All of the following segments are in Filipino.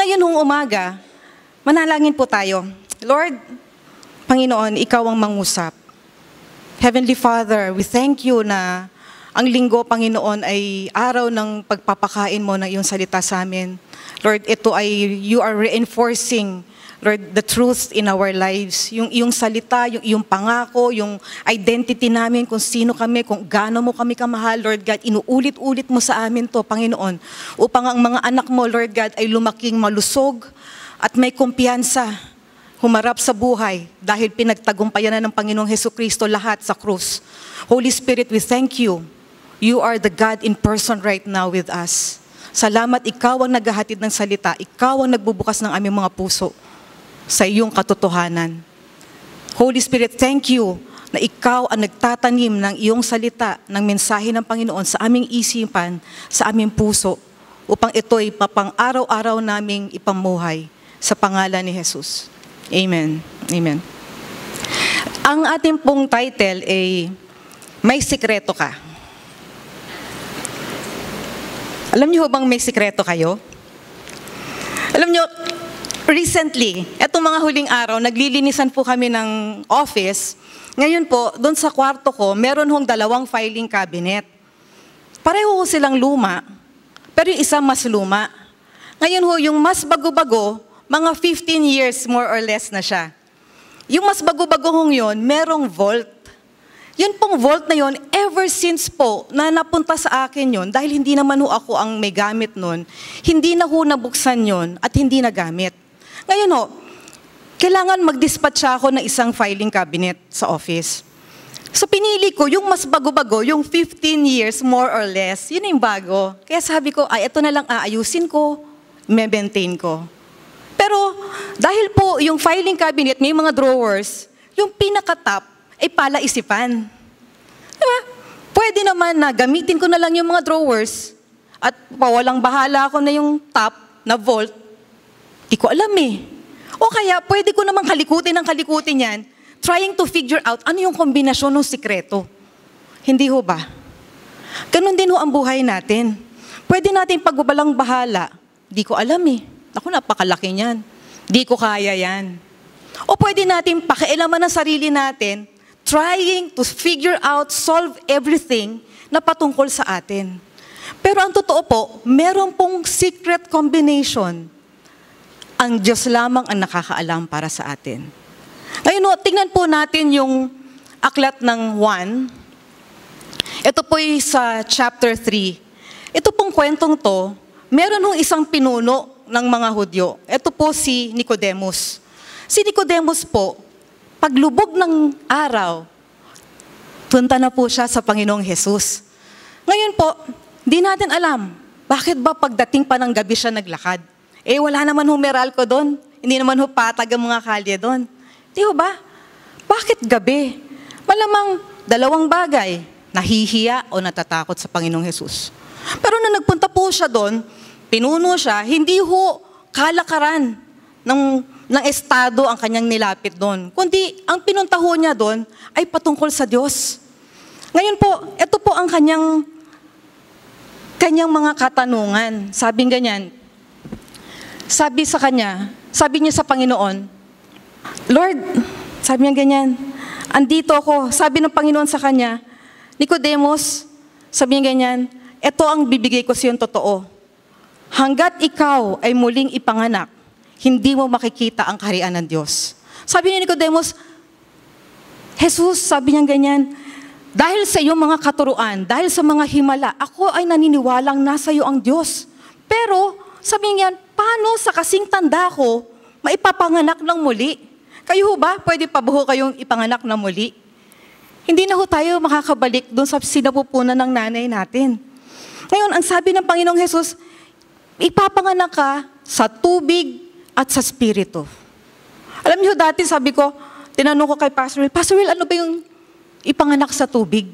ngayon hong umaga, manalangin po tayo. Lord, Panginoon, Ikaw ang mangusap. Heavenly Father, we thank you na ang linggo, Panginoon, ay araw ng pagpapakain mo ng iyong salita sa amin. Lord, ito ay, you are reinforcing, Lord, the truth in our lives. Yung iyong salita, yung iyong pangako, yung identity namin, kung sino kami, kung gaano mo kami kamahal, Lord God, inuulit-ulit mo sa amin to, Panginoon, upang ang mga anak mo, Lord God, ay lumaking malusog at may kumpiyansa, humarap sa buhay dahil pinagtagumpayan na ng Panginoong Hesukristo lahat sa krus. Holy Spirit, we thank you. You are the God in person right now with us. Salamat, Ikaw ang naghahatid ng salita. Ikaw ang nagbubukas ng aming mga puso sa iyong katotohanan. Holy Spirit, thank you na Ikaw ang nagtatanim ng iyong salita, ng mensahe ng Panginoon sa aming isipan, sa aming puso, upang ito'y mapang-araw-araw naming ipamuhay sa pangalan ni Jesus. Amen. Amen. Ang ating pong title ay May Sikreto Ka. Alam niyo bang may sikreto kayo? Alam niyo, recently, etong mga huling araw, naglilinisan po kami ng office. Ngayon po, doon sa kwarto ko, meron hong 2 filing cabinet. Pareho silang luma, pero yung isa mas luma. Ngayon ho, yung mas bago-bago, mga 15 years more or less na siya. Yung mas bago-bago hong yun, merong vault. Yun pong vault na yun, ever since po na napunta sa akin yun, dahil hindi naman ho ako ang may gamit nun, hindi na ho nabuksan yun at hindi nagamit. Ngayon ho, kailangan mag-dispatch ako ng isang filing cabinet sa office. So pinili ko yung mas bago-bago, yung 15 years more or less, yun yung bago. Kaya sabi ko, ay ito na lang aayusin ko, maintain ko. Pero dahil po yung filing cabinet, may mga drawers, yung pinaka-top ay palaisipan. Diba? Pwede naman na gamitin ko na lang yung mga drawers at pawalang bahala ako na yung top na vault. Di ko alam eh. O kaya pwede ko namang kalikutin yan, trying to figure out ano yung kombinasyon ng sikreto. Hindi ho ba? Ganun din ho ang buhay natin. Pwede natin pagbabalang bahala. Di ko alam eh. Ako, napakalaki niyan. Di ko kaya yan. O pwede natin pakialaman ang sarili natin, trying to figure out, solve everything na patungkol sa atin. Pero ang totoo po, meron pong secret combination. Ang Diyos lamang ang nakakaalam para sa atin. Ngayon, tingnan po natin yung aklat ng 1. Ito po sa chapter 3. Ito pong kwentong to, meron hong isang pinuno ng mga Hudyo. Ito po si Nicodemus. Si Nicodemus po, paglubog ng araw, punta na po siya sa Panginoong Jesus. Ngayon po, di natin alam, bakit ba pagdating pa ng gabi siya naglakad? Eh, wala naman ho Meralco doon. Hindi naman ho patag ang mga kalye doon. Di ho ba? Bakit gabi? Malamang 2 bagay, nahihiya o natatakot sa Panginoong Jesus. Pero na nagpunta po siya doon, pinuno siya, hindi ho kalakaran ng estado ang kanyang nilapit doon. Kundi ang pinuntaho niya doon ay patungkol sa Diyos. Ngayon po, ito po ang kanyang mga katanungan. Sabi ganyan, sabi niya sa Panginoon, Lord, sabi niya ganyan, andito ako. Sabi ng Panginoon sa kanya, Nicodemus, sabi niya ganyan, ito ang bibigay ko sa iyong totoo. Hanggat ikaw ay muling ipanganak, hindi mo makikita ang kaharian ng Diyos. Sabi ni Nicodemus, Jesus, sabi niya ganyan, dahil sa iyong mga katuruan, dahil sa mga himala, ako ay naniniwalang nasa iyo ang Diyos. Pero, sabi niya, paano sa kasing tanda ko, maipapanganak ng muli? Kayo ho ba, pwede pa ba ho kayong ipanganak ng muli? Hindi na ho tayo makakabalik doon sa sinapupunan ng nanay natin. Ngayon, ang sabi ng Panginoong Jesus, ipapanganak ka sa tubig at sa spirito. Alam niyo, dati sabi ko, tinanong ko kay Pastor Will, ano ba yung ipanganak sa tubig?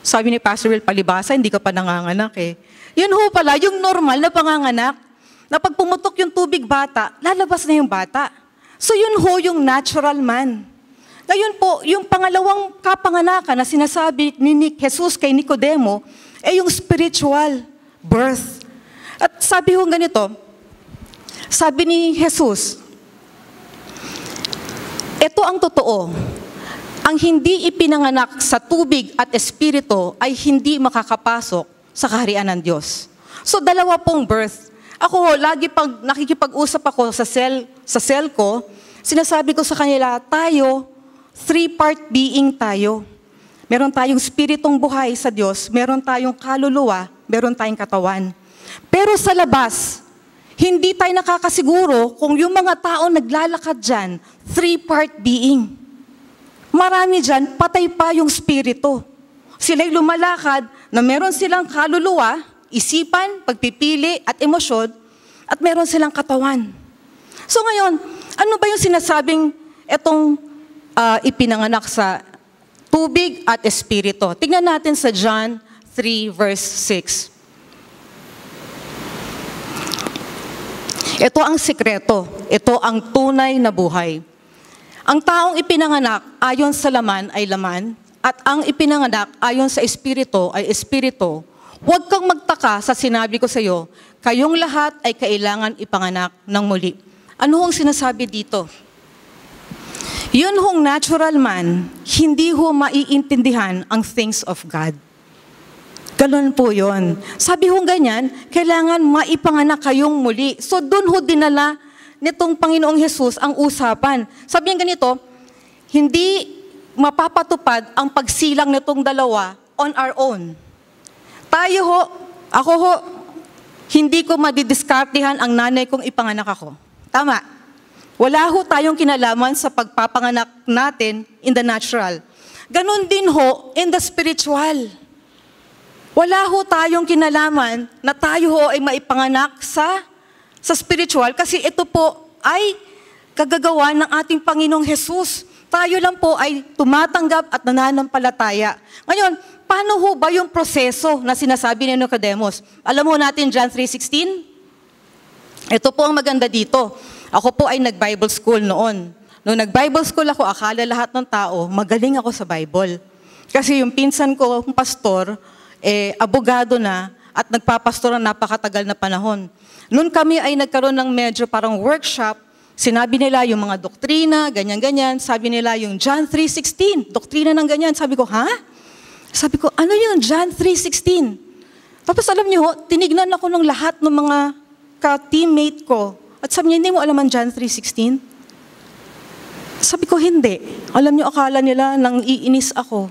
Sabi ni Pastor Will, palibasa, hindi ka pa nanganganak eh. Yun ho pala, yung normal na panganganak, na pag pumutok yung tubig bata, lalabas na yung bata. So yun ho yung natural man. Ngayon po, yung pangalawang kapanganakan na sinasabi ni Jesus kay Nicodemo, yung spiritual birth. At sabi ho ganito, Sabi ni Jesus, ito ang totoo, ang hindi ipinanganak sa tubig at espiritu ay hindi makakapasok sa kaharian ng Diyos. So dalawa pong birth. Ako, lagi pag nakikipag-usap ako sa cell ko, sinasabi ko sa kanila, tayo, 3-part being tayo. Meron tayong spiritong buhay sa Diyos, meron tayong kaluluwa, meron tayong katawan. Pero sa labas, hindi tayo nakakasiguro kung yung mga tao naglalakad dyan, 3-part being. Marami dyan, patay pa yung spirito. Sila'y lumalakad na meron silang kaluluwa, isipan, pagpipili at emosyon, at meron silang katawan. So ngayon, ano ba yung sinasabing itong ipinanganak sa tubig at espiritu? Tingnan natin sa John 3 verse 6. Ito ang sikreto. Ito ang tunay na buhay. Ang taong ipinanganak ayon sa laman ay laman, at ang ipinanganak ayon sa espiritu ay espiritu. Huwag kang magtaka sa sinabi ko sa iyo, kayong lahat ay kailangan ipanganak ng muli. Ano hong sinasabi dito? Yun hong natural man, hindi ho maiintindihan ang things of God. Ganun po yun. Sabi hong ganyan, kailangan maipanganak kayong muli. So doon ho dinala nitong Panginoong Jesus ang usapan. Sabi niya ganito, hindi mapapatupad ang pagsilang nitong dalawa on our own. Tayo ho, ako ho, hindi ko madidiskartihan ang nanay kong ipanganak ako. Tama. Wala ho tayong kinalaman sa pagpapanganak natin in the natural. Ganon din ho in the spiritual. Wala ho tayong kinalaman na tayo ho ay maipanganak sa spiritual kasi ito po ay kagagawa ng ating Panginoong Jesus. Tayo lang po ay tumatanggap at nananampalataya. Ngayon, paano ho ba yung proseso na sinasabi ni Nicodemus? Alam mo natin John 3:16? Ito po ang maganda dito. Ako po ay nag-Bible school noon. Noong nag-Bible school ako, akala lahat ng tao, magaling ako sa Bible. Kasi yung pinsan ko, yung pastor, abogado na at nagpapastor ng napakatagal na panahon. Noon kami ay nagkaroon ng medyo parang workshop, sinabi nila yung mga doktrina, ganyan-ganyan, sabi nila yung John 3:16, doktrina ng ganyan. Sabi ko, ha? Sabi ko, ano yun, John 3:16? Tapos alam niyo, tinignan ako ng lahat ng mga ka-teammate ko. At sabi niya, hindi mo alam ang John 3:16? Sabi ko, hindi. Alam niyo, akala nila nang iinis ako.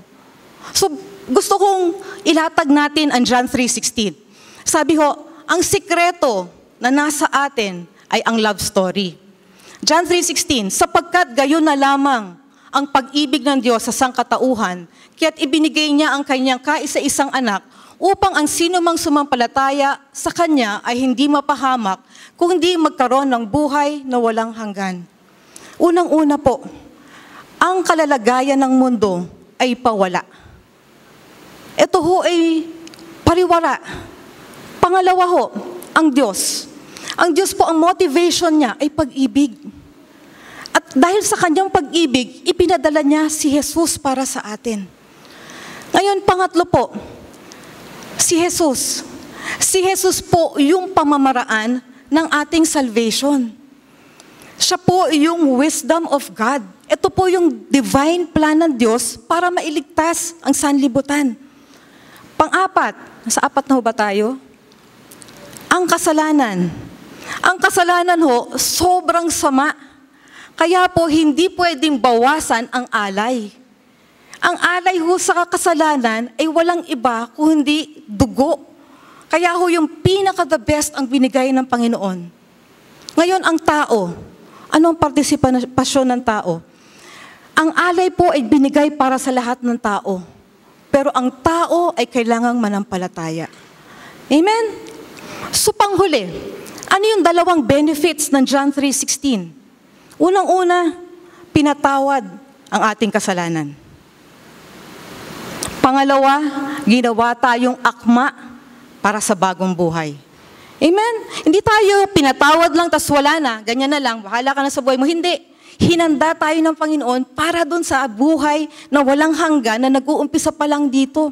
So, gusto kong ilatag natin ang John 3:16. Sabi ho, ang sikreto na nasa atin ay ang love story. John 3:16, sapagkat gayon na lamang ang pag-ibig ng Diyos sa sangkatauhan, kaya't ibinigay niya ang kanyang kaisa-isang anak upang ang sino mang sumampalataya sa Kanya ay hindi mapahamak, kundi magkaroon ng buhay na walang hanggan. Unang-una po, ang kalalagayan ng mundo ay pawala. Ito ho ay pariwara. Pangalawa ho, ang Diyos. Ang Diyos po, ang motivation niya ay pag-ibig. At dahil sa kanyang pag-ibig, ipinadala niya si Jesus para sa atin. Ngayon, pangatlo po, si Jesus. Si Jesus po yung pamamaraan ng ating salvation. Siya po yung wisdom of God. Ito po yung divine plan ng Diyos para mailigtas ang sanlibutan. Pang-apat, nasa apat na ho ba tayo? Ang kasalanan. Ang kasalanan ho, sobrang sama. Kaya po, hindi pwedeng bawasan ang alay. Ang alay ho sa kasalanan ay walang iba kung hindi dugo. Kaya ho yung pinaka-the best ang binigay ng Panginoon. Ngayon, ang tao, anong partisipasyon ng tao? Ang alay po ay binigay para sa lahat ng tao. Pero ang tao ay kailangang manampalataya. Amen? So panghuli, ano yung dalawang benefits ng John 3:16? Unang-una, pinatawad ang ating kasalanan. Pangalawa, ginawa tayong akma para sa bagong buhay. Amen? Hindi tayo pinatawad lang, tas wala na, ganyan na lang, bahala ka na sa buhay mo. Hindi. Hinanda tayo ng Panginoon para doon sa buhay na walang hanggan na nag-uumpisa pa lang dito.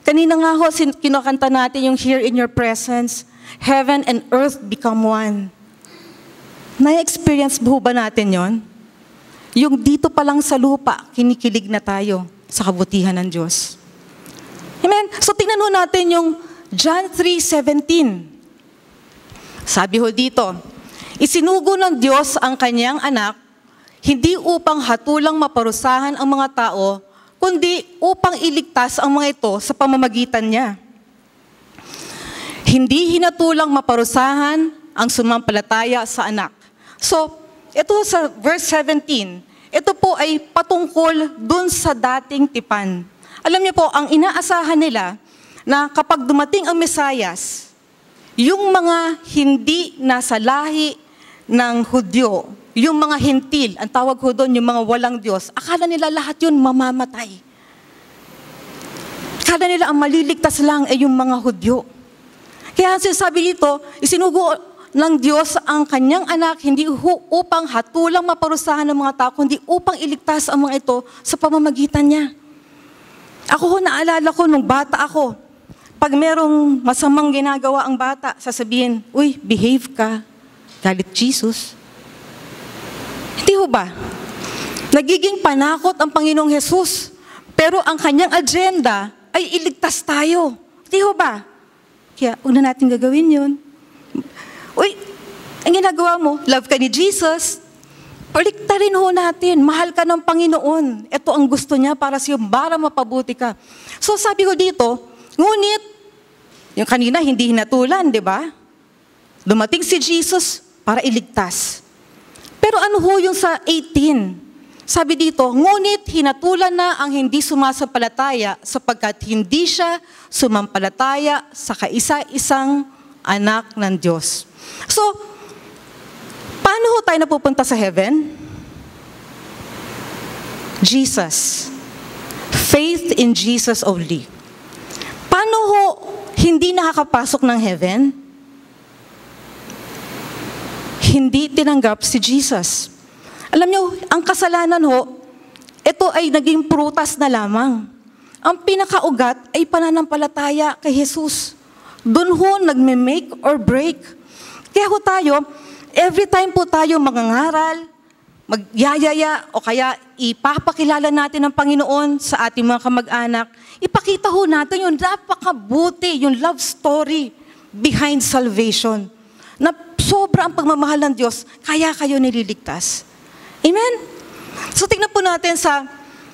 Kanina nga ho, kinakanta natin yung here in your presence, heaven and earth become one. Na-experience po ba natin yon? Yung dito pa lang sa lupa, kinikilig na tayo sa kabutihan ng Diyos. Amen? So tingnan ho natin yung John 3:17. Sabi ho dito, isinugo ng Diyos ang kanyang anak, hindi upang hatulang maparusahan ang mga tao, kundi upang iligtas ang mga ito sa pamamagitan niya. Hindi hinatulang maparusahan ang sumampalataya sa anak. So, ito sa verse 17, ito po ay patungkol dun sa dating tipan. Alam niyo po, ang inaasahan nila na kapag dumating ang Mesayas, yung mga hindi nasa lahi ng Hudyo, yung mga hintil, ang tawag ko doon, yung mga walang Diyos, akala nila lahat yun mamamatay. Akala nila ang maliligtas lang ay yung mga Hudyo. Kaya sinasabi dito, isinugo ng Diyos ang kanyang anak, hindi upang hatulang maparusahan ng mga tao, kundi upang iligtas ang mga ito sa pamamagitan niya. Ako, naalala ko nung bata ako, pag merong masamang ginagawa ang bata, sasabihin, uy, behave ka, galit Jesus. Hindi ho ba? Nagiging panakot ang Panginoong Jesus, pero ang kanyang agenda ay iligtas tayo. Hindi ho ba? Kaya, una natin gagawin yun. Uy, ang ginagawa mo, love ka ni Jesus, paliktarin ho natin, mahal ka ng Panginoon. Ito ang gusto niya para sa'yo, para mapabuti ka. So sabi ko dito, ngunit, yung kanina hindi hinatulan, di ba? Dumating si Jesus para iligtas. Pero ano ho yung sa 18? Sabi dito, ngunit hinatulan na ang hindi sumasampalataya sapagkat hindi siya sumampalataya sa kaisa-isang anak ng Diyos. So, paano ho tayo napupunta sa heaven? Jesus. Faith in Jesus only. Paano ho hindi nakakapasok ng heaven? Hindi tinanggap si Jesus. Alam nyo, ang kasalanan ho, ito ay naging prutas na lamang. Ang pinakaugat ay pananampalataya kay Jesus. Doon ho nagme-make or break. Kaya ho tayo, every time po tayo mangangaral, magyayaya, o kaya ipapakilala natin ang Panginoon sa ating mga kamag-anak, ipakita ho natin yung napakabuti, yung love story behind salvation. Na sobra ang pagmamahal ng Diyos, kaya kayo nililigtas. Amen? So tingnan po natin sa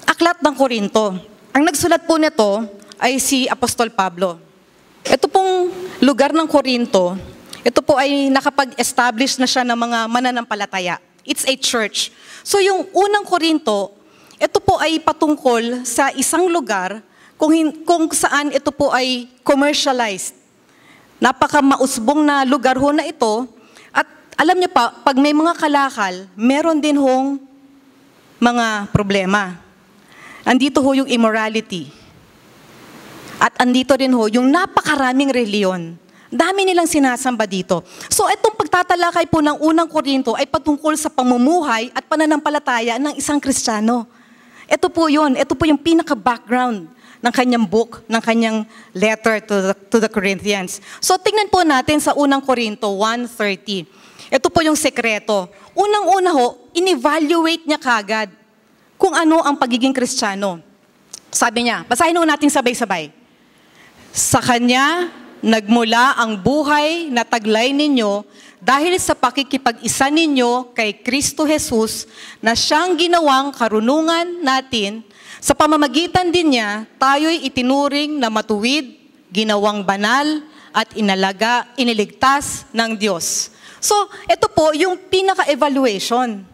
Aklat ng Korinto. Ang nagsulat po nito ay si Apostol Pablo. Ito pong lugar ng Korinto, ito po ay nakapag-establish na siya ng mga mananampalataya. It's a church. So yung unang Korinto, ito po ay patungkol sa isang lugar kung saan ito po ay commercialized. Napaka-mausbong na lugar ho na ito. At alam niyo pa, pag may mga kalakal, meron din hong mga problema. Andito ho yung immorality. At andito rin ho yung napakaraming reliyon. Dami nilang sinasamba dito. So itong pagtatalakay po ng unang Korinto ay patungkol sa pamumuhay at pananampalataya ng isang Kristiyano. Ito po yun. Ito po yung pinaka-background ng kanyang book, ng kanyang letter to the Corinthians. So tingnan po natin sa unang Korinto 1:30. Ito po yung sekreto. Unang-una ho, in-evaluate niya kagad kung ano ang pagiging Kristiyano. Sabi niya, basahin ho natin sabay-sabay. Sa Kanya, nagmula ang buhay na taglay ninyo dahil sa pakikipag-isa ninyo kay Kristo Jesus na siyang ginawang karunungan natin. Sa pamamagitan din niya, tayo'y itinuring na matuwid, ginawang banal, at iniligtas ng Diyos. So, ito po yung pinaka-evaluation.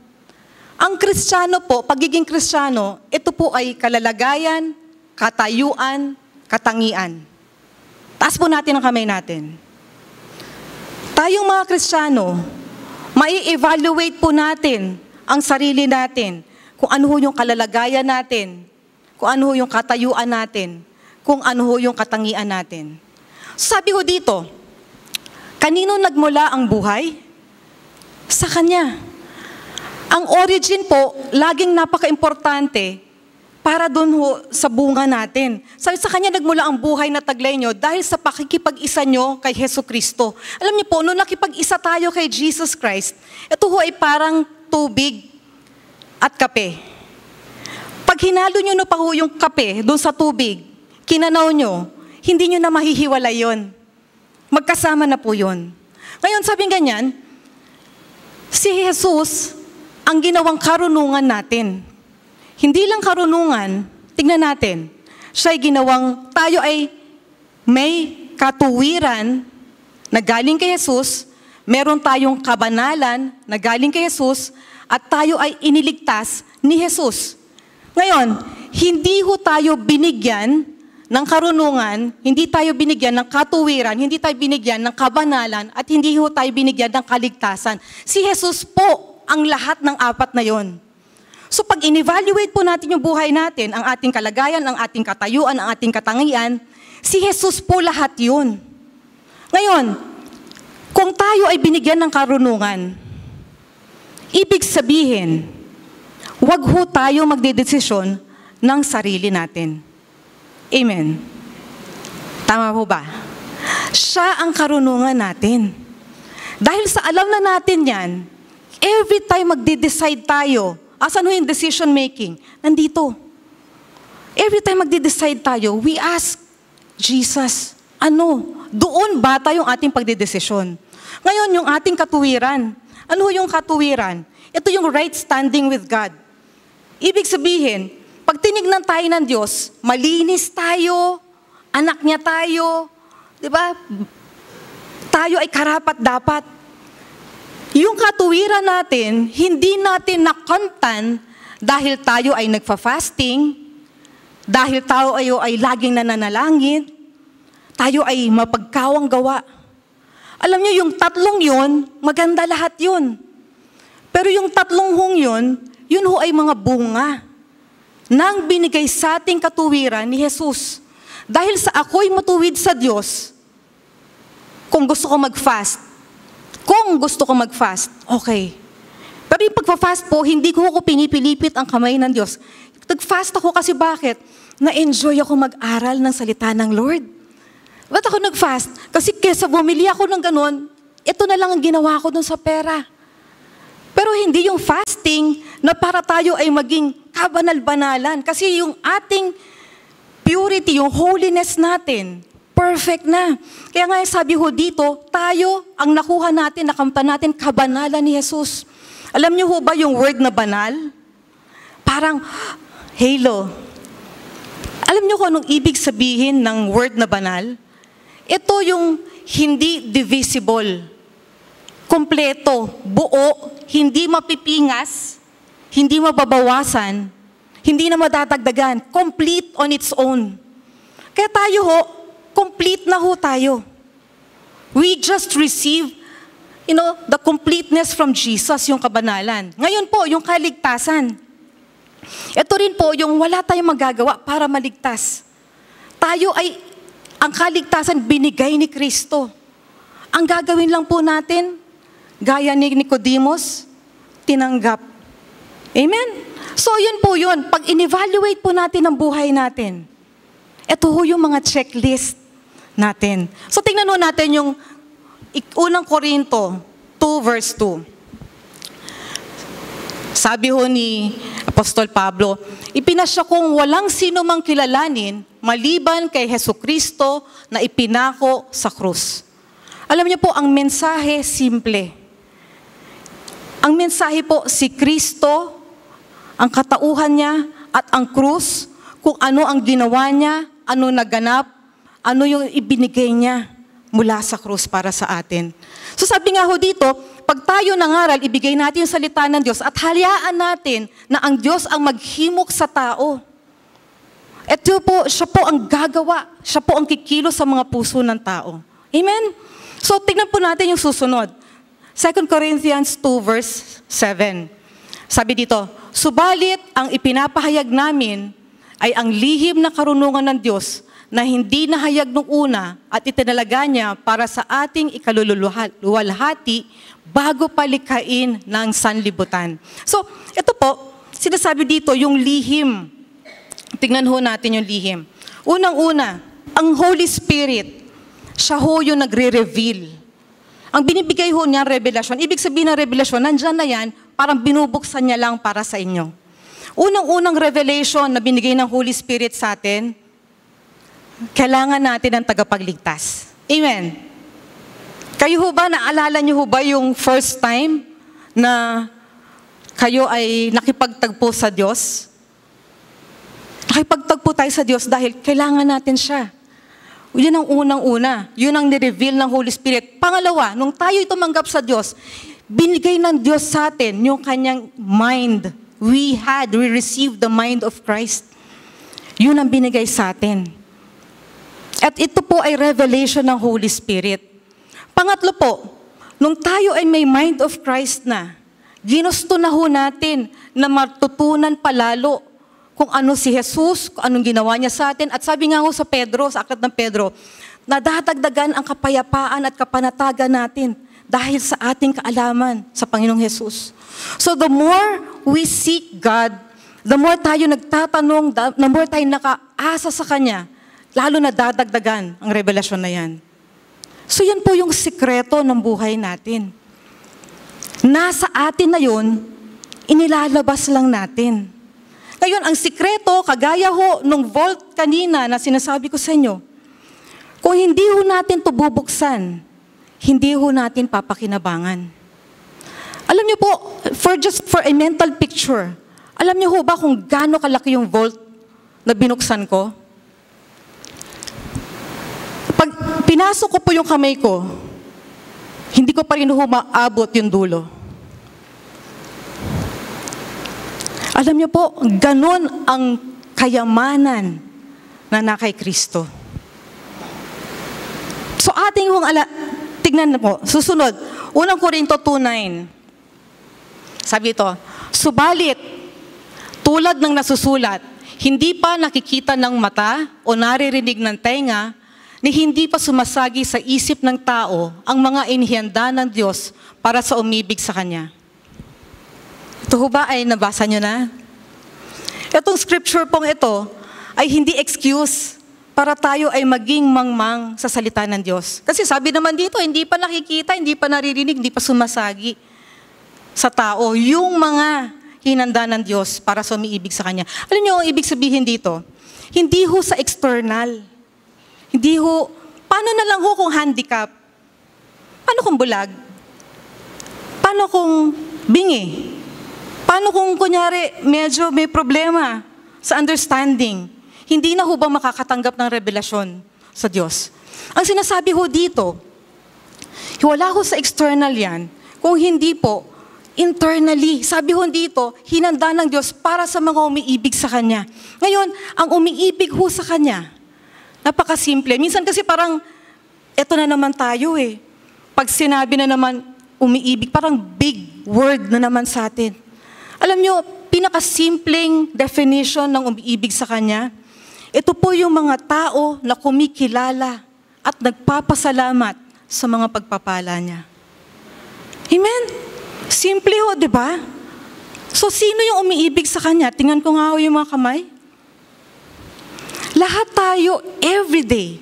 Ang Kristiyano po, pagiging Kristiyano, ito po ay kalalagayan, katayuan, katangian. Taas po natin ang kamay natin. Tayong mga Kristiyano, mai-evaluate po natin ang sarili natin, kung ano yung kalalagayan natin, kung ano yung katayuan natin, kung ano yung katangian natin. Sabi ko dito, kanino nagmula ang buhay? Sa Kanya. Ang origin po, laging napaka-importante para doon ho sa bunga natin. Sa kanya nagmula ang buhay na taglay nyo dahil sa pakikipag-isa nyo kay Hesus Kristo. Alam niyo po, nung nakipag-isa tayo kay Jesus Christ, ito ho ay parang tubig at kape. Pag hinalo nyo na pa ho yung kape doon sa tubig, kinanaw nyo, hindi nyo na mahihiwalay yon. Magkasama na po yon. Ngayon, sabing ganyan, si Jesus ang ginawang karunungan natin. Hindi lang karunungan, tingnan natin, siya'y ginawang, tayo ay may katuwiran na galing kay Jesus, meron tayong kabanalan na galing kay Jesus, at tayo ay iniligtas ni Jesus. Ngayon, hindi ho tayo binigyan ng karunungan, hindi tayo binigyan ng katuwiran, hindi tayo binigyan ng kabanalan, at hindi ho tayo binigyan ng kaligtasan. Si Jesus po ang lahat ng apat na yon. So pag in-evaluate po natin yung buhay natin, ang ating kalagayan, ang ating katayuan, ang ating katangian, si Jesus po lahat yun. Ngayon, kung tayo ay binigyan ng karunungan, ibig sabihin, wag ho tayo magdedesisyon ng sarili natin. Amen. Tama po ba? Siya ang karunungan natin. Dahil sa alam na natin yan, every time magde-decide tayo, asan ho yung decision making? Nandito. Every time magde-decide tayo, we ask Jesus, doon ba tayong ating pagdedesisyon? Ngayon, yung ating katuwiran. Ano yung katuwiran? Ito yung right standing with God. Ibig sabihin, pag tinignan tayo ng Diyos, malinis tayo, anak niya tayo, di ba? Tayo ay karapat-dapat. Yung katuwiran natin, hindi natin nakantan dahil tayo ay nagfa-fasting, dahil tayo ay laging nananalangin, tayo ay mapagkawang gawa. Alam niyo, yung tatlong yun, maganda lahat yun. Pero yung tatlong yun ho ay mga bunga nang binigay sa ating katuwiran ni Jesus. Dahil sa ako'y matuwid sa Diyos, kung gusto ko mag-fast, okay. Pero yung pagpa-fast po, hindi ko pinipilipit ang kamay ng Diyos. Nag-fast ako kasi bakit? Na-enjoy ako mag-aral ng salita ng Lord. Ba't ako nag-fast? Kasi kesa bumili ako ng ganun, ito na lang ang ginawa ko dun sa pera. Pero hindi yung fasting na para tayo ay maging kabanal-banalan. Kasi yung ating purity, yung holiness natin, perfect na. Kaya nga sabi ho dito, tayo ang nakuha natin, nakamtan natin, kabanalan ni Jesus. Alam niyo ho ba yung word na banal? Parang halo. Alam niyo kung anong ibig sabihin ng word na banal? Ito yung hindi divisible. Kompleto, buo, hindi mapipingas, hindi mababawasan, hindi na madadagdagan. Complete on its own. Kaya tayo ho, complete na ho tayo. We just receive, the completeness from Jesus, yung kabanalan. Ngayon po, yung kaligtasan. Ito rin po, yung wala tayong magagawa para maligtas. Ang kaligtasan binigay ni Kristo. Ang gagawin lang po natin, gaya ni Nicodemus, tinanggap. Amen? So yun po yun. Pag in-evaluate po natin ang buhay natin, ito ho yung mga checklist natin. So tingnan ho natin yung unang Korinto 2 verse 2. Sabi ho ni Apostol Pablo, ipinasya kong walang sino mang kilalanin maliban kay Jesucristo na ipinako sa krus. Alam niyo po, ang mensahe simple. Ang mensahe po, si Kristo, ang katauhan niya at ang krus, kung ano ang ginawa niya, ano naganap, ano yung ibinigay niya mula sa krus para sa atin. So sabi nga ho dito, pag tayo nangaral, ibigay natin yung salita ng Diyos at hayaan natin na ang Diyos ang maghimok sa tao. Ito po, siya po ang gagawa, siya po ang kikilos sa mga puso ng tao. Amen? So tignan po natin yung susunod. 2 Corinthians 2 verse 7. Sabi dito, subalit ang ipinapahayag namin ay ang lihim na karunungan ng Diyos na hindi nahayag nung una at itinalaga niya para sa ating ikaluluwalhati bago palikhain ng sanlibutan. So, ito po, sinasabi dito yung lihim Tingnan ho natin yung lihim. Unang-una, ang Holy Spirit, siya ho yung nagre-reveal. Ang binibigay ho niya, revelasyon. Ibig sabihin ng revelasyon, nandyan na yan, parang binubuksan niya lang para sa inyo. Unang-unang revelation na binigay ng Holy Spirit sa atin, kailangan natin ng tagapagligtas. Amen. Kayo ho ba, naalala niyo ho ba yung first time na kayo ay nakipagtagpo sa Diyos? Nakipagtagpo tayo sa Diyos dahil kailangan natin siya. Yun ang unang-una. Yun ang nireveal ng Holy Spirit. Pangalawa, nung tayo'y tumanggap sa Diyos, binigay ng Diyos sa atin yung kanyang mind. We received the mind of Christ. Yun ang binigay sa atin. At ito po ay revelation ng Holy Spirit. Pangatlo po, nung tayo ay may mind of Christ na, ginusto na ho natin na matutunan palalo kung ano si Jesus, kung anong ginawa niya sa atin. At sabi nga ho sa Pedro, sa aklat ng Pedro, nadadagdagan ang kapayapaan at kapanatagan natin dahil sa ating kaalaman sa Panginoong Jesus. So the more we seek God, the more tayo nagtatanong, the more tayo nakaasa sa Kanya, lalo na dadagdagan ang revelasyon na yan. So yan po yung sikreto ng buhay natin. Nasa atin na yun, inilalabas lang natin. Ngayon, ang sikreto, kagaya ho nung vault kanina na sinasabi ko sa inyo, kung hindi ho natin ito bubuksan, hindi ho natin papakinabangan. Alam niyo po, just for a mental picture, alam niyo ho ba kung gaano kalaki yung vault na binuksan ko? Pag pinasok ko po yung kamay ko, hindi ko pa rin ho maabot yung dulo. Alam niyo po, ganun ang kayamanan na nakay Kristo. So ating tignan na po, susunod, 1 Corinto 2:9. Sabi ito, subalit, tulad ng nasusulat, hindi pa nakikita ng mata o naririnig ng tenga, ni hindi pa sumasagi sa isip ng tao ang mga inihanda ng Diyos para sa umibig sa Kanya. Ito ho ba ay nabasa nyo na? Itong scripture pong ito ay hindi excuse para tayo ay maging mangmang sa salita ng Diyos. Kasi sabi naman dito, hindi pa nakikita, hindi pa naririnig, hindi pa sumasagi sa tao yung mga hinanda ng Diyos para sa umiibig sa Kanya. Alam nyo ang ibig sabihin dito? Hindi ho sa external. Hindi ho, paano na lang ho kung handicap? Paano kung bulag? Paano kung bingi? Paano kung kunyari medyo may problema sa understanding? Hindi na ho ba makakatanggap ng revelasyon sa Diyos? Ang sinasabi ho dito, wala ho sa external yan, kung hindi po, internally. Sabi ho dito, hinanda ng Diyos para sa mga umiibig sa Kanya. Ngayon, ang umiibig ho sa Kanya, napakasimple. Minsan kasi parang, eto na naman tayo eh. Pag sinabi na naman, umiibig, parang big word na naman sa atin. Alam nyo, pinakasimpleng definition ng umiibig sa Kanya, ito po yung mga tao na kumikilala at nagpapasalamat sa mga pagpapala niya. Amen? Simple ho, di ba? So, sino yung umiibig sa Kanya? Tingnan ko nga ho yung mga kamay. Lahat tayo, everyday,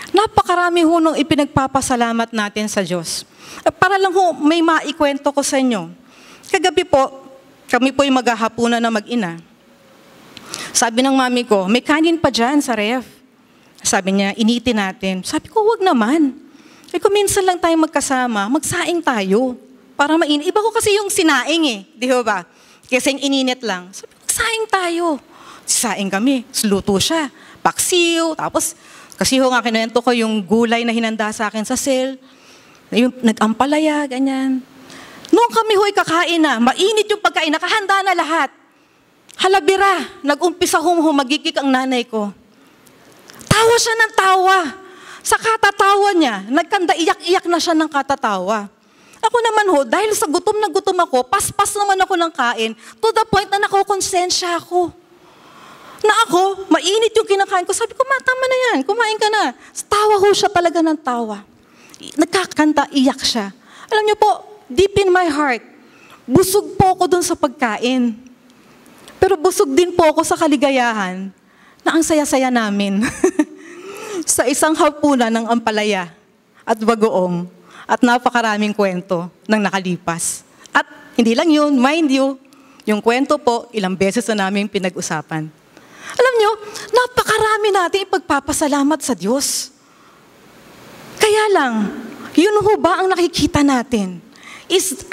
napakarami ho nung ipinagpapasalamat natin sa Diyos. Para lang ho, may maikwento ko sa inyo. Kagabi po, kami po yung maghahapunan na mag-ina. Sabi ng mami ko, may kanin pa dyan sa ref. Sabi niya, initin natin. Sabi ko, wag naman. Sabi ko, minsan lang tayo magkasama, magsaing tayo. Para mainit. Iba ko kasi yung sinaing eh. Di ba? Kasi yung ininit lang. Sabi ko, magsaing tayo. Saing kami. Luto siya. Paksiw. Tapos, kasi ho nga kinuwento ko yung gulay na hinanda sa akin sa cell. Yung nag-ampalaya, ganyan. Noong kami ho'y kakain na, mainit yung pagkain, nakahanda na lahat. Halabira, nag-umpisa humagikik ang nanay ko. Tawa siya ng tawa. Sa katatawa niya, nagkanda, iyak-iyak na siya ng katatawa. Ako naman ho, dahil sa gutom na gutom ako, paspas naman ako ng kain, to the point na nakokonsensya ako. Na ako, mainit yung kinakain ko. Sabi ko, tama na yan, kumain ka na. Tawa ho siya talaga ng tawa. Nagkakanta, iyak siya. Alam niyo po, deep in my heart, busog po ako dun sa pagkain. Pero busog din po ako sa kaligayahan na ang saya-saya namin sa isang hapunan ng ampalaya at bagoong at napakaraming kwento ng nakalipas. At hindi lang yun, mind you, yung kwento po, ilang beses na namin pinag-usapan. Alam nyo, napakarami natin ipagpapasalamat sa Diyos. Kaya lang, yun ho ba ang nakikita natin?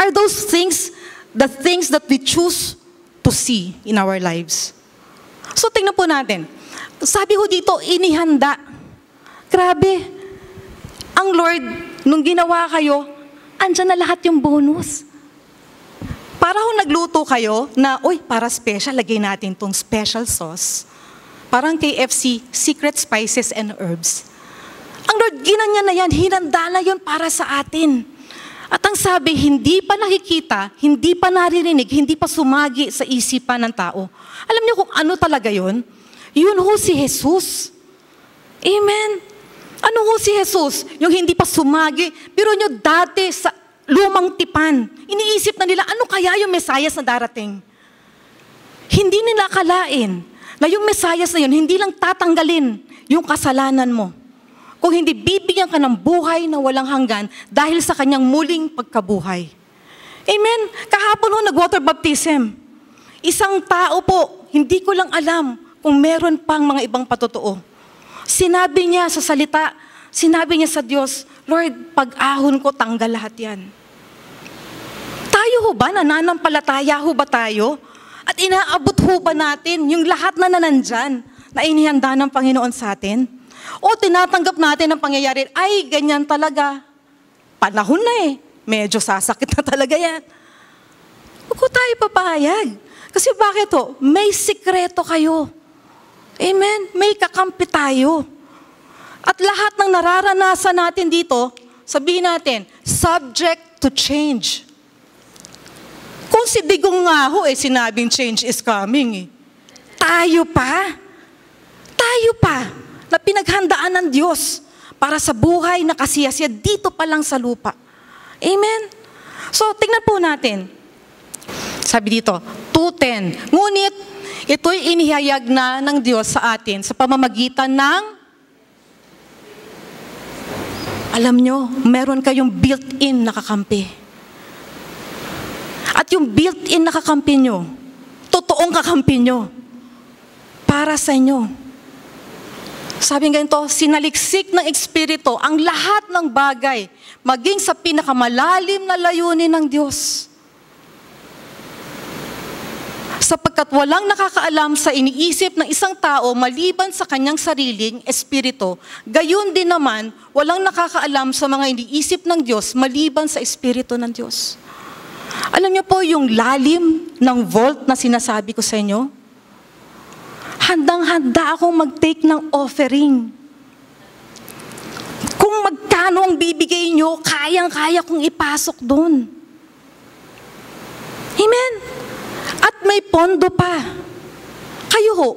Are those things the things that we choose to see in our lives? So tingnan po natin. Sabi ho dito, inihanda. Grabe. Ang Lord, nung ginawa kayo, andyan na lahat yung bonus. Para ho nagluto kayo na, para special, lagay natin tong special sauce. Parang KFC, secret spices and herbs. Ang Lord, ginanya na yan, hinanda na yun para sa atin. At ang sabi, hindi pa nakikita, hindi pa naririnig, hindi pa sumagi sa isipan ng tao. Alam niyo kung ano talaga yun? Yun ho si Jesus. Amen. Ano ho si Jesus? Yung hindi pa sumagi. Pero nyo dati sa lumang tipan, iniisip na nila, ano kaya yung Mesayas na darating? Hindi nila akalain na yung Mesayas na yun, hindi lang tatanggalin yung kasalanan mo. Kung hindi, bibigyan ka ng buhay na walang hanggan dahil sa kanyang muling pagkabuhay. Amen? Kahapon ho, nag-water baptism. Isang tao po, hindi ko lang alam kung meron pang mga ibang patotoo. Sinabi niya sa salita, sinabi niya sa Diyos, Lord, pag-ahon ko, tanggal lahat yan. Tayo ho ba? Nananampalataya ho ba tayo? At inaabot ho ba natin yung lahat na nanandyan na inihanda ng Panginoon sa atin? O tinatanggap natin ang pangyayari, ay, ganyan talaga. Panahon na eh. Medyo sasakit na talaga yan. Huwag ko tayo papayag. Kasi bakit ho? May sikreto kayo. Amen? May kakampi tayo. At lahat ng nararanasan natin dito, sabihin natin, subject to change. Kung si Digong nga ho, sinabing change is coming. Tayo pa na pinaghandaan ng Diyos para sa buhay na kasiyasiya dito pa lang sa lupa. Amen? So, tingnan po natin. Sabi dito, 2:10. Ngunit, ito'y inihayag na ng Diyos sa atin sa pamamagitan ng, alam nyo, meron kayong built-in na kakampi. At yung built-in na kakampi nyo, totoong kakampi nyo, para sa inyo. Sabi nga ito, sinaliksik ng Espiritu ang lahat ng bagay, maging sa pinakamalalim na layunin ng Diyos. Sapagkat walang nakakaalam sa iniisip ng isang tao maliban sa kanyang sariling espiritu, gayon din naman, walang nakakaalam sa mga iniisip ng Diyos maliban sa Espiritu ng Diyos. Alam niyo po yung lalim ng vault na sinasabi ko sa inyo? Handang-handa akong mag-take ng offering. Kung magkano ang bibigay nyo, kayang-kaya kong ipasok doon. Amen? At may pondo pa. Kayo ho,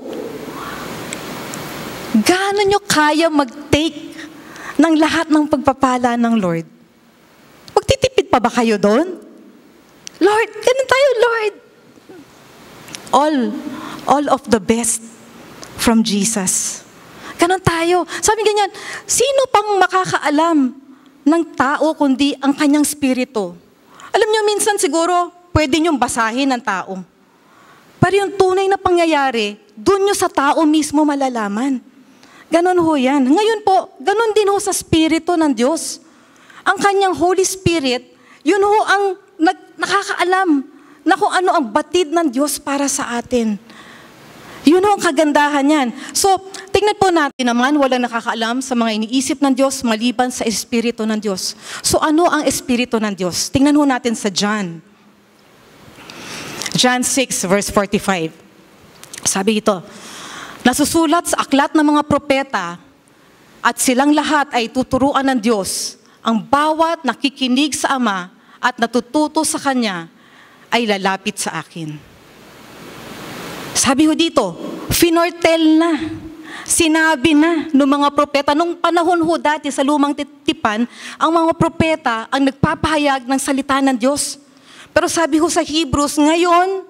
gaano nyo kaya mag-take ng lahat ng pagpapala ng Lord? Magtitipid pa ba kayo doon? Lord, ganun tayo, Lord. All of the best from Jesus. Ganon tayo. Sabi ganyan, sino pang makakaalam ng tao kundi ang kanyang spirito? Alam niyo, minsan siguro, pwede niyong basahin ng tao. Pero yung tunay na pangyayari, doon niyo sa tao mismo malalaman. Ganon ho yan. Ngayon po, ganon din ho sa spirito ng Diyos. Ang kanyang Holy Spirit, yun ho ang nakakaalam na kung ano ang batid ng Diyos para sa atin. Yun ang kagandahan yan. So, tingnan po natin naman, walang nakakaalam sa mga iniisip ng Diyos maliban sa Espiritu ng Diyos. So, ano ang Espiritu ng Diyos? Tingnan ho natin sa John 6 verse 45. Sabi ito, nasusulat sa aklat ng mga propeta at silang lahat ay tuturuan ng Diyos. Ang bawat nakikinig sa Ama at natututo sa Kanya ay lalapit sa akin. Sabi ho dito, finortel na, sinabi na ng mga propeta. Nung panahon ho dati sa lumang tipan, ang mga propeta ang nagpapahayag ng salita ng Diyos. Pero sabi ho sa Hebrews, ngayon,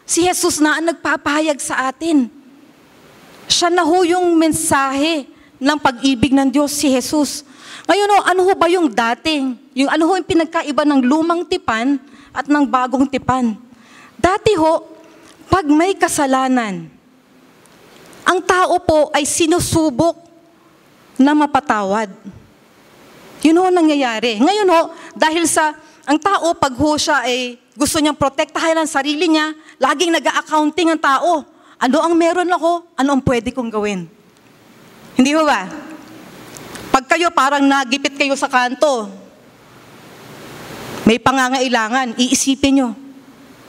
si Jesus na ang nagpapahayag sa atin. Siya na ho yung mensahe ng pag-ibig ng Diyos, si Jesus. Ngayon ho, ano ho ba yung dating? Ano ho yung pinagkaiba ng lumang tipan at ng bagong tipan? Dati ho, pag may kasalanan, ang tao po ay sinusubok na mapatawad. Yun ho nangyayari. Ngayon ho, dahil ang tao, pag ho siya ay gusto niyang protektahan ang sarili niya, laging nag-a-accounting ang tao. Ano ang meron ako? Ano ang pwede kong gawin? Hindi ho ba? Pag kayo parang nagipit kayo sa kanto, may pangangailangan, iisipin nyo,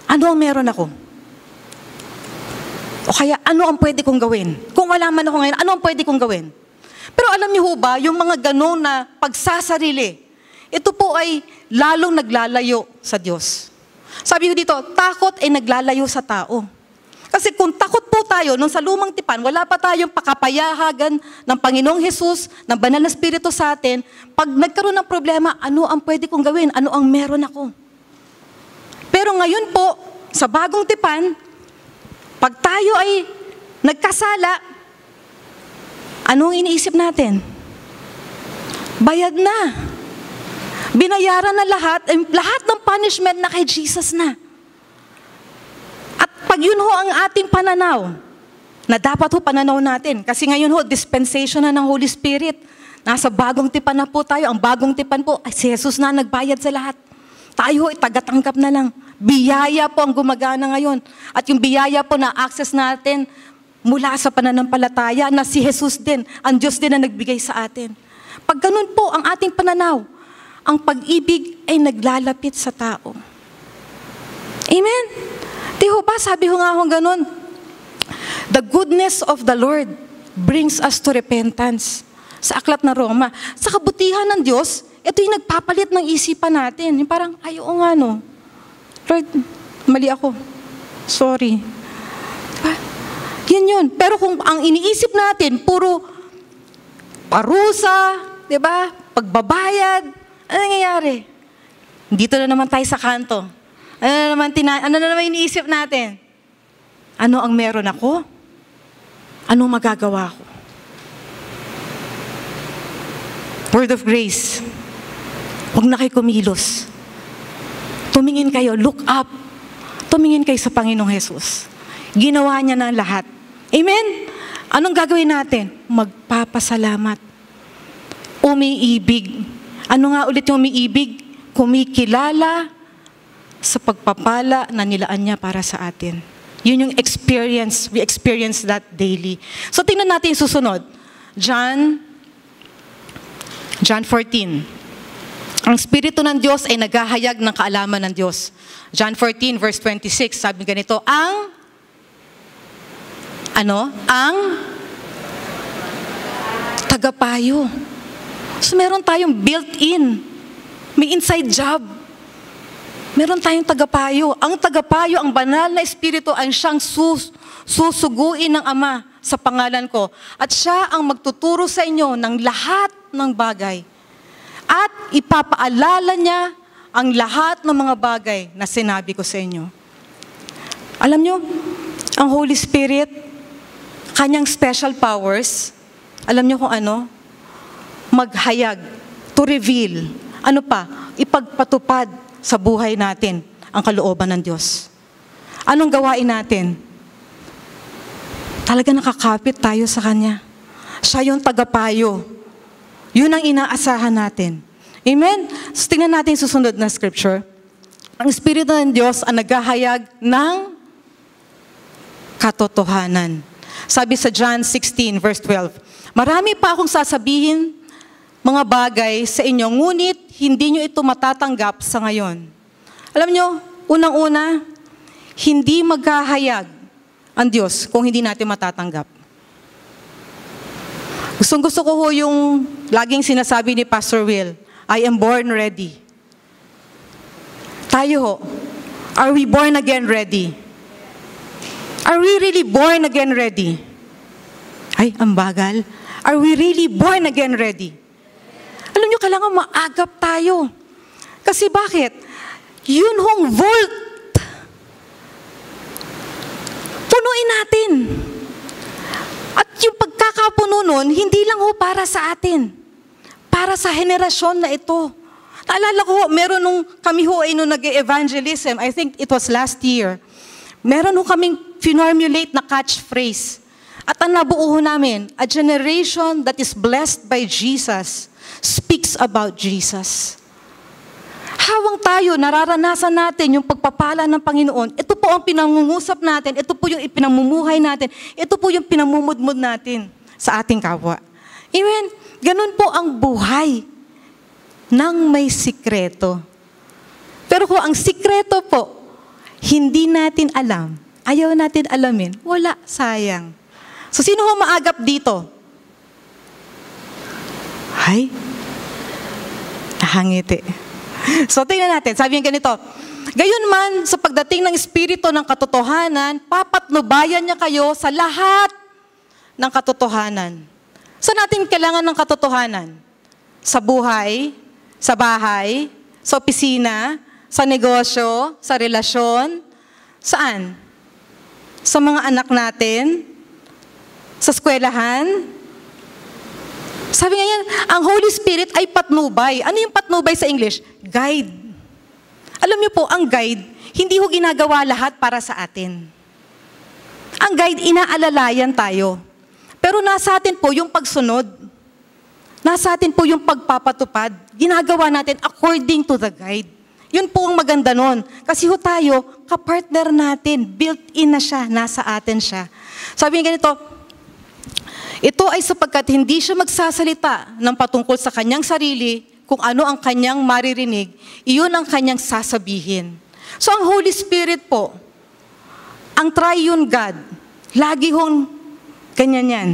ano ang meron ako? O kaya, ano ang pwede kong gawin? Kung wala man ako ngayon, ano ang pwede kong gawin? Pero alam niyo ho ba, yung mga ganun na pagsasarili, ito po ay lalong naglalayo sa Diyos. Sabi ko dito, takot ay naglalayo sa tao. Kasi kung takot po tayo, nung sa lumang tipan, wala pa tayong pakapayahagan ng Panginoong Hesus, ng Banal na Espiritu sa atin, pag nagkaroon ng problema, ano ang pwede kong gawin? Ano ang meron ako? Pero ngayon po, sa bagong tipan, pag tayo ay nagkasala, anong iniisip natin? Bayad na. Binayaran na lahat ng punishment na kay Jesus na. At pag yun ho ang ating pananaw, na dapat ho pananaw natin, kasi ngayon ho, dispensation na ng Holy Spirit. Nasa bagong tipan na po tayo. Ang bagong tipan po, ay si Jesus na nagbayad sa lahat. Tayo ho, tagatanggap na lang. Biyaya po ang gumagana ngayon. At yung biyaya po na access natin mula sa pananampalataya na si Jesus din, ang Diyos din na nagbigay sa atin. Pag ganun po ang ating pananaw, ang pag-ibig ay naglalapit sa tao. Amen? Di ho ba, sabi ho nga ho ganun, the goodness of the Lord brings us to repentance. Sa aklat na Roma. Sa kabutihan ng Diyos, ito yung nagpapalit ng isipan natin. Yung parang, ay, oo nga no. Lord, mali ako. Sorry. Diba? Yan yun. Pero kung ang iniisip natin, puro parusa, diba? Pagbabayad, ano nangyayari? Dito na naman tayo sa kanto. Ano na naman iniisip natin? Ano ang meron ako? Anong magagawa ko? Word of grace. Huwag na kayo kumilos. Tumingin kayo, look up. Tumingin kayo sa Panginoong Hesus. Ginawa niya ng lahat. Amen? Anong gagawin natin? Magpapasalamat. Umiibig. Ano nga ulit yung umiibig? Kumikilala sa pagpapala na nilaan niya para sa atin. Yun yung experience. We experience that daily. So tingnan natin yung susunod. John 14. Ang Espiritu ng Diyos ay naghahayag ng kaalaman ng Diyos. John 14 verse 26, sabi ganito, ang tagapayo. So meron tayong built-in, may inside job. Meron tayong tagapayo. Ang tagapayo, ang banal na Espiritu ay siyang susuguin ng Ama sa pangalan ko. At siya ang magtuturo sa inyo ng lahat ng bagay. At ipapaalala niya ang lahat ng mga bagay na sinabi ko sa inyo. Alam niyo, ang Holy Spirit, kanyang special powers, alam niyo kung ano? Maghayag, to reveal. Ano pa? Ipagpatupad sa buhay natin ang kalooban ng Diyos. Anong gawain natin? Talaga nakakapit tayo sa Kanya. Siya yung tagapayo. Yun ang inaasahan natin. Amen? So, tingnan natin susunod na scripture. Ang Espiritu ng Diyos ang naghahayag ng katotohanan. Sabi sa John 16 verse 12, marami pa akong sasabihin mga bagay sa inyo, ngunit hindi nyo ito matatanggap sa ngayon. Alam nyo, unang-una, hindi maghahayag ang Diyos kung hindi natin matatanggap. Gustong-gusto ko ho yung laging sinasabi ni Pastor Will, I am born ready. Tayo ho, are we born again ready? Are we really born again ready? Ay, ang bagal. Are we really born again ready? Alam nyo, kailangan maagap tayo. Kasi bakit? Yun hong vault. Punuin natin. At puno nun, hindi lang ho para sa atin. Para sa henerasyon na ito. Naalala ko, meron nung kami ho ay nung nag-evangelism, I think it was last year, meron ho kaming formulate na catchphrase. At ang nabuo ho namin, a generation that is blessed by Jesus speaks about Jesus. Hawang tayo, nararanasan natin yung pagpapala ng Panginoon. Ito po ang pinangungusap natin, ito po yung ipinamumuhay natin, ito po yung pinamumudmud natin sa ating kapwa. Amen? Ganun po ang buhay ng may sikreto. Pero kung ang sikreto po, hindi natin alam, ayaw natin alamin, wala, sayang. So, sino ho maagap dito? Ay, nahangiti. So, tingnan natin. Sabi niya ganito, gayon man, sa pagdating ng Espiritu ng katotohanan, papatnubayan niya kayo sa lahat ng katotohanan. Saan natin kailangan ng katotohanan? Sa buhay, sa bahay, sa opisina, sa negosyo, sa relasyon, saan? Sa mga anak natin, sa eskwelahan. Sabi nga yan, ang Holy Spirit ay patnubay. Ano yung patnubay sa English? Guide. Alam niyo po, ang guide, hindi ho ginagawa lahat para sa atin. Ang guide, inaalalayan tayo. Pero nasa atin po yung pagsunod. Nasa atin po yung pagpapatupad. Ginagawa natin according to the guide. Yun po ang maganda nun. Kasi ho tayo, kapartner natin, built-in na siya, nasa atin siya. Sabi nga ganito, ito ay sapagkat hindi siya magsasalita ng patungkol sa kanyang sarili, kung ano ang kanyang maririnig, iyon ang kanyang sasabihin. So ang Holy Spirit po, ang Triune God, lagi hong ganyan yan.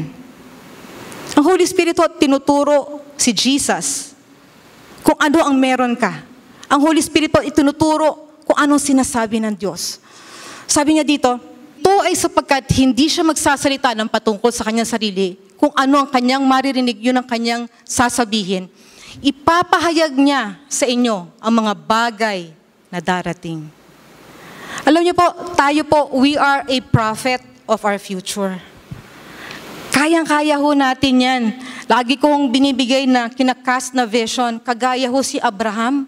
Ang Holy Spirit po, tinuturo si Jesus kung ano ang meron ka. Ang Holy Spirit po, itinuturo kung anong sinasabi ng Diyos. Sabi niya dito, ito ay sapagkat hindi siya magsasalita ng patungkol sa kanyang sarili, kung ano ang kanyang maririnig, yun ang kanyang sasabihin. Ipapahayag niya sa inyo ang mga bagay na darating. Alam niyo po, tayo po, we are a prophet of our future. Kayang-kaya ho natin yan. Lagi kong binibigay na kinakast na vision, kagaya ho si Abraham.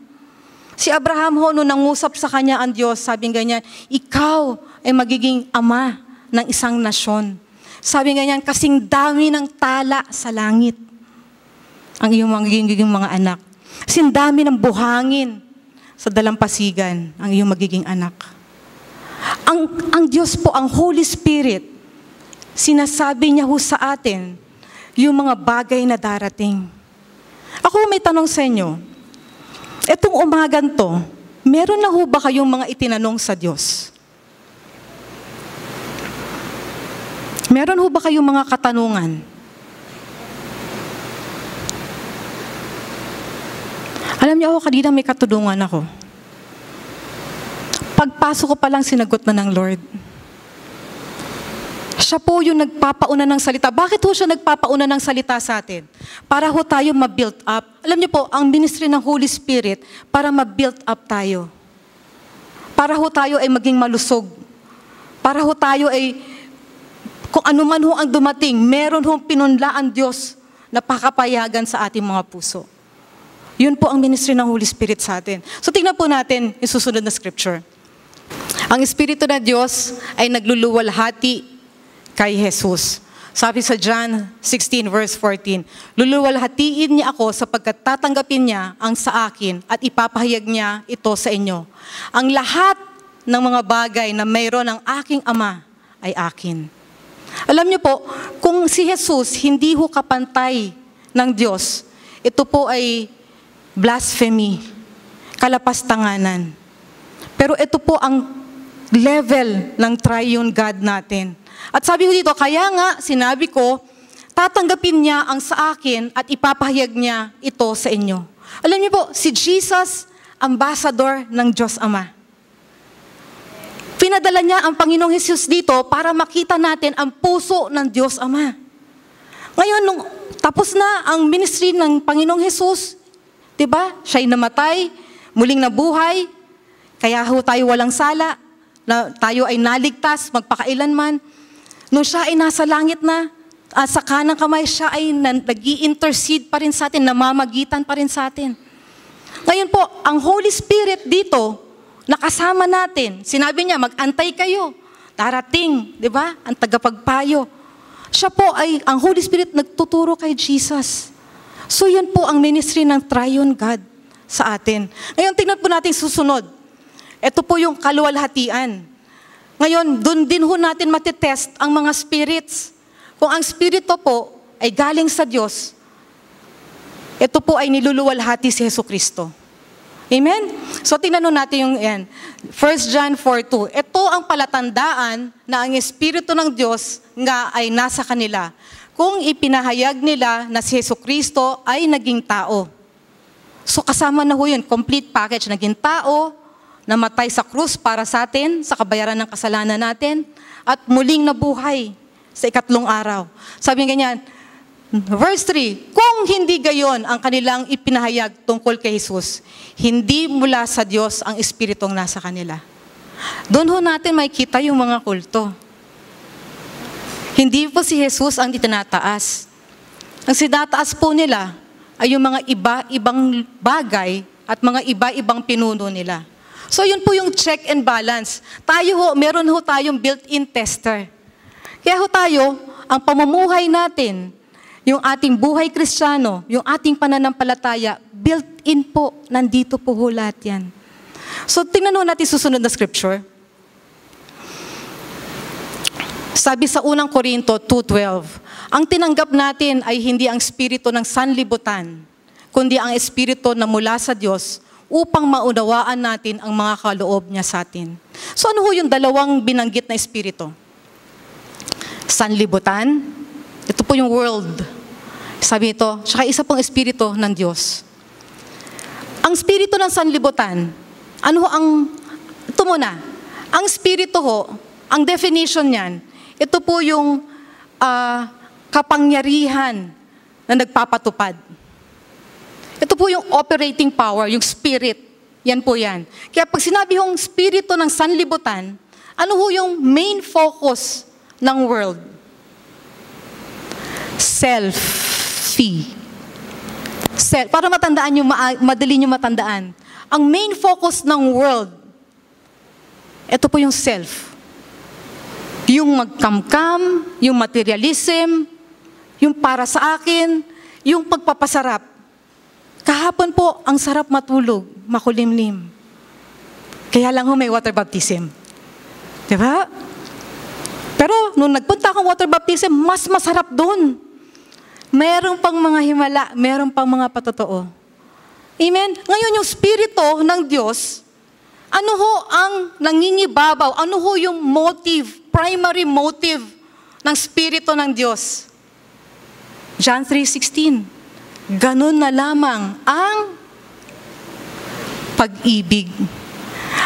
Si Abraham ho, nung nangusap sa kanya ang Diyos, sabing ganyan, ikaw ay magiging ama ng isang nasyon. Sabi ganyan, kasing dami ng tala sa langit ang iyong magiging mga anak. Kasing dami ng buhangin sa dalampasigan ang iyong magiging anak. Ang Diyos po, ang Holy Spirit, sinasabi niya ho sa atin yung mga bagay na darating. Ako may tanong sa inyo, etong umagan to, meron na ho ba kayong mga itinanong sa Diyos? Meron ho ba kayong mga katanungan? Alam niyo ako, kanina may katulungan ako. Pagpasok ko pa lang, sinagot na ng Lord. Siya po yung nagpapauna ng salita. Bakit ho siya nagpapauna ng salita sa atin? Para ho tayo ma-build up. Alam niyo po, ang ministry ng Holy Spirit, para ma-build up tayo. Para ho tayo ay maging malusog. Para ho tayo ay kung ano man ho ang dumating, meron hong pinunlaan Diyos na pakapayagan sa ating mga puso. Yun po ang ministry ng Holy Spirit sa atin. So tingnan po natin yung susunod na scripture. Ang Espiritu na Diyos ay nagluluwalhati kay Jesus. Sabi sa John 16 verse 14, luluwalhatiin niya ako sapagkat tatanggapin niya ang sa akin at ipapahayag niya ito sa inyo. Ang lahat ng mga bagay na mayroon ng aking Ama ay akin. Alam niyo po, kung si Jesus hindi ho kapantay ng Diyos, ito po ay blasphemy, kalapastanganan. Pero ito po ang level ng triune God natin. At sabi ko dito, kaya nga sinabi ko, tatanggapin niya ang sa akin at ipapahayag niya ito sa inyo. Alam niyo po, si Jesus, ambassador ng Diyos Ama. Pinadala niya ang Panginoong Hesus dito para makita natin ang puso ng Diyos Ama. Ngayon, nung tapos na ang ministry ng Panginoong Hesus, diba? Siya'y namatay, muling nabuhay, kaya ho tayo walang sala, na tayo ay naligtas, magpakailanman. Nung siya ay nasa langit na, sa kanang kamay, siya ay nag-i-intercede pa rin sa atin, namamagitan pa rin sa atin. Ngayon po, ang Holy Spirit dito, nakasama natin. Sinabi niya, mag-antay kayo. Darating, di ba? Ang tagapagpayo. Siya po ay, ang Holy Spirit nagtuturo kay Jesus. So yan po ang ministry ng Triune God sa atin. Ngayon, tingnan po natin susunod. Ito po yung kaluwalhatian. Ngayon, doon din ho natin matitest ang mga spirits. Kung ang spirito po ay galing sa Diyos, ito po ay niluluwalhati si Jesucristo. Amen? So, tingnan natin yung yan. 1 John 4:2. Ito ang palatandaan na ang Espiritu ng Diyos nga ay nasa kanila. Kung ipinahayag nila na si Jesucristo ay naging tao. So, kasama na ho yun. Complete package. Naging tao, namatay sa krus para sa atin, sa kabayaran ng kasalanan natin, at muling nabuhay sa ikatlong araw. Sabi ganyan, verse 3, kung hindi gayon ang kanilang ipinahayag tungkol kay Jesus, hindi mula sa Diyos ang Espiritong nasa kanila. Doon ho natin makikita yung mga kulto. Hindi po si Jesus ang itinataas. Ang sinataas po nila ay yung mga iba-ibang bagay at mga iba-ibang pinuno nila. So yun po yung check and balance. Tayo ho, meron ho tayong built-in tester. Kaya ho tayo, ang pamumuhay natin, yung ating buhay Kristiyano, yung ating pananampalataya, built-in po, nandito po ho lahat yan. So tingnan ho natin susunod na scripture. Sabi sa unang Korinto 2:12, ang tinanggap natin ay hindi ang espiritu ng sanlibutan, kundi ang espiritu na mula sa Diyos, upang maunawaan natin ang mga kaloob niya sa atin. So ano ho yung dalawang binanggit na espiritu? Sanlibutan, ito po yung world. Sabi ito, tsaka isa pong espiritu ng Diyos. Ang espiritu ng sanlibutan, ano ho ito muna, ang espiritu ho, ang definition niyan, ito po yung kapangyarihan na nagpapatupad. Ito po yung operating power, yung spirit. Yan po yan. Kaya pag sinabi yung spirito ng sanlibutan, ano ho yung main focus ng world? Selfie. Para matandaan nyo, madali nyo matandaan. Ang main focus ng world, ito po yung self. Yung magkamkam, yung materialism, yung para sa akin, yung pagpapasarap. Kahapon po, ang sarap matulog, makulimlim. Kaya lang ho may water baptism. Diba? Pero nung nagpunta akong water baptism, mas masarap doon. Meron pang mga himala, meron pang mga patotoo. Amen? Ngayon yung spirito ng Diyos, ano ho ang nangingibabaw? Ano ho yung motive, primary motive ng spirito ng Diyos? John 3:16. Ganun na lamang ang pag-ibig.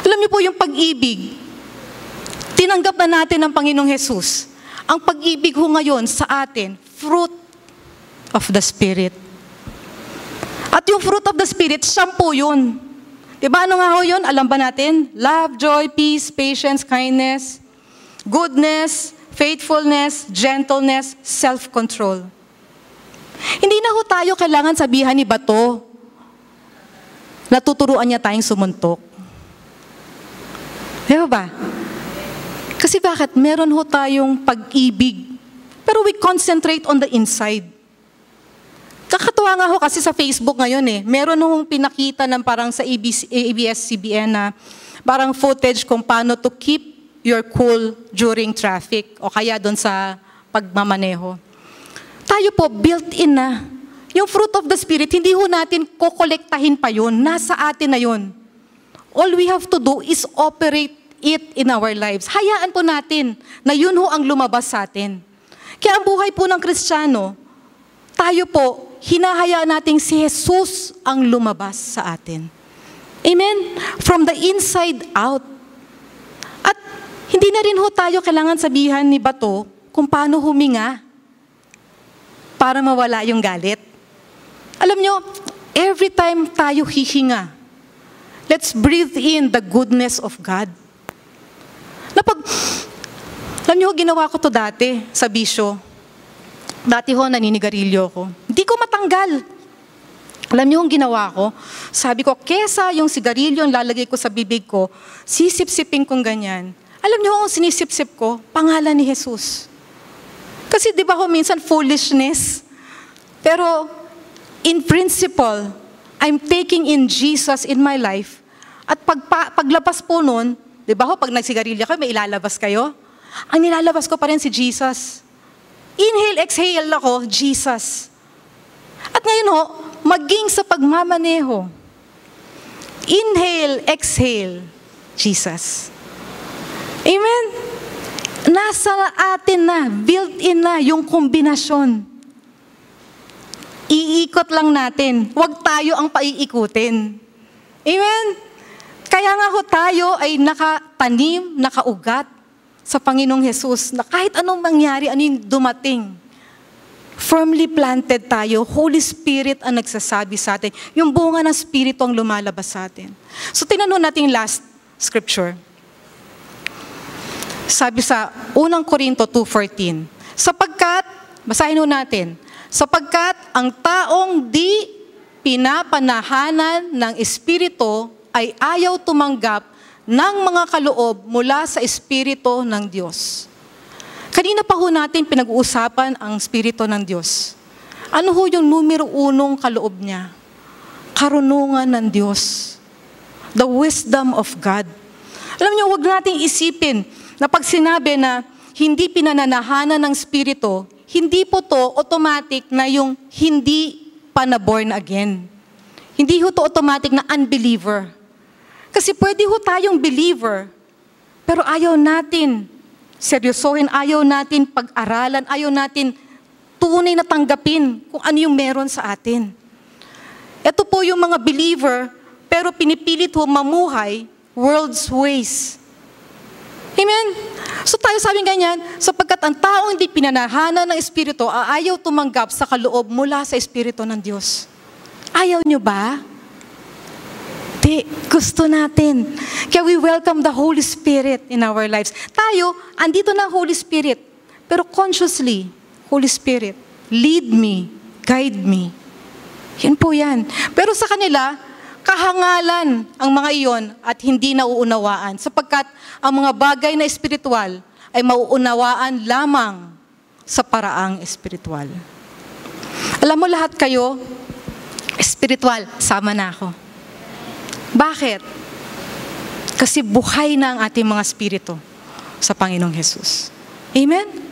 Alam niyo po yung pag-ibig, tinanggap na natin ng Panginoong Jesus. Ang pag-ibig ho ngayon sa atin, fruit of the Spirit. At yung fruit of the Spirit, siya po yun. Diba ano nga ho yun? Alam ba natin? Love, joy, peace, patience, kindness, goodness, faithfulness, gentleness, self-control. Hindi na ho tayo kailangan sabihan ni bato. Natuturuan niya tayong sumuntok. Di ba? Kasi bakit? Meron ho tayong pag-ibig. Pero we concentrate on the inside. Kakatuwa nga ho kasi sa Facebook ngayon meron hong pinakita ng parang sa ABS-CBN na parang footage kung paano to keep your cool during traffic o kaya doon sa pagmamaneho. Tayo po, built-in na. Yung fruit of the Spirit, hindi ho natin kokolektahin pa yun. Nasa atin na yun. All we have to do is operate it in our lives. Hayaan po natin na yun ho ang lumabas sa atin. Kaya ang buhay po ng Kristiyano, tayo po, hinahayaan nating si Jesus ang lumabas sa atin. Amen? From the inside out. At hindi na rin ho tayo kailangan sabihan ni bato kung paano huminga para mawala yung galit. Alam nyo, every time tayo hihinga, let's breathe in the goodness of God. Alam nyo, ginawa ko to dati sa bisyo. Dati ho, naninigarilyo ko. Hindi ko matanggal. Alam niyo yung ginawa ko? Sabi ko, kesa yung sigarilyo yung lalagay ko sa bibig ko, sisip-sipin kong ganyan. Alam niyo kung sinisip-sip ko? Pangalan ni Jesus. Kasi di ba ho, minsan foolishness. Pero in principle, I'm taking in Jesus in my life. At paglabas po nun, di ba ho, pag nagsigarilyo kayo, may ilalabas kayo? Ang nilalabas ko pa rin si Jesus. Inhale, exhale ako, Jesus. At ngayon ho, maging sa pagmamaneho. Inhale, exhale, Jesus. Amen? Nasa atin na, built-in na yung kombinasyon. Iikot lang natin. Huwag tayo ang paiikutin. Amen? Kaya nga ho tayo ay nakatanim, nakaugat sa Panginoong Jesus na kahit anong mangyari, ano yung dumating, firmly planted tayo. Holy Spirit ang nagsasabi sa atin. Yung bunga ng Espiritu ang lumalabas sa atin. So tinanong natin last scripture. Sabi sa 1 Corinto 2:14, sapagkat, basahin ho natin, sapagkat ang taong di pinapanahanan ng Espiritu ay ayaw tumanggap ng mga kaloob mula sa Espiritu ng Diyos. Kanina pa ho natin pinag-uusapan ang Espiritu ng Diyos. Ano ho yung numero 1 kaloob niya? Karunungan ng Diyos. The wisdom of God. Alam niyo, huwag nating isipin na pag sinabi na hindi pinananahanan ng Espiritu, hindi po to automatic na yung hindi pa na born again. Hindi ho to automatic na unbeliever. Kasi pwede ho tayong believer, pero ayaw natin seryosohin, ayaw natin pag-aralan, ayaw natin tunay na tanggapin kung ano yung meron sa atin. Ito po yung mga believer, pero pinipilit ho mamuhay world's ways. Amen? So tayo sabing ganyan, sapagkat ang taong hindi pinanahanan ng Espiritu, ayaw tumanggap sa kaloob mula sa Espiritu ng Diyos. Ayaw nyo ba? Di, gusto natin. Kaya we welcome the Holy Spirit in our lives. Tayo, andito na Holy Spirit. Pero consciously, Holy Spirit, lead me, guide me. Yan po yan. Pero sa kanila, kahangalan ang mga iyon at hindi nauunawaan. Sapagkat ang mga bagay na espiritual ay mauunawaan lamang sa paraang espiritual. Alam mo lahat kayo, espiritual, sama na ako. Bakit? Kasi buhay na ang ating mga espiritu sa Panginoong Jesus. Amen?